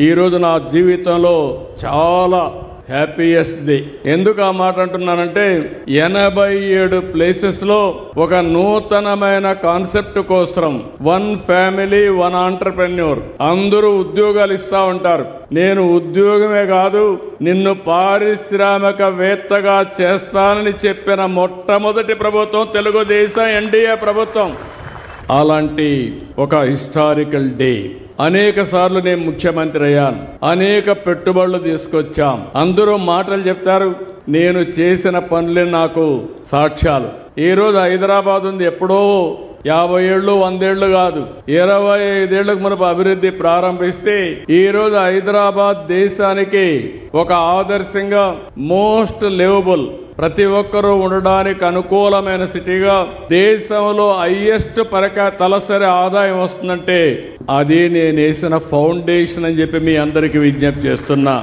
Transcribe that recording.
ఈరోజు నా జీవితంలో చాలా హ్యాపీయెస్ట్ డే. ఎందుకు ఆ మాట అంటున్నానంటే 87 ప్లేసెస్ లో ఒక నూతనమైన కాన్సెప్ట్ కోసం 1 ఫ్యామిలీ 1 ఆంటర్‌ప్రెన్యూర్ అందరూ ఉద్యోగాలు ఇస్తా ఉంటారు. నేను ఉద్యోగమే కాదు నిన్ను పారిశ్రామికవేత్తగా చేస్తానని చెప్పిన మొట్టమొదటి ప్రభుత్వం తెలుగుదేశం ఎన్డీఏ ప్రభుత్వం. అలాంటి ఒక హిస్టారికల్ డే. అనేక సార్లు నేను ముఖ్యమంత్రి అయ్యాను, అనేక పెట్టుబడులు తీసుకొచ్చాం. అందరూ మాటలు చెప్తారు, నేను చేసిన పనులే నాకు సాక్ష్యాలు. ఈ రోజు హైదరాబాద్ ఉంది, ఎప్పుడో 50 ఏళ్ళు 100 ఏళ్లు కాదు, 25 ఏళ్లకు మునుపు అభివృద్ధి ప్రారంభిస్తే ఈ రోజు హైదరాబాద్ దేశానికి ఒక ఆదర్శంగా మోస్ట్ లివబుల్, ప్రతి ఒక్కరూ ఉండడానికి అనుకూలమైన సిటీగా, దేశంలో హైయెస్ట్ తలసరి ఆదాయం వస్తుందంటే అది నేను వేసిన ఫౌండేషన్ అని చెప్పి మీ అందరికీ విజ్ఞప్తి చేస్తున్నా.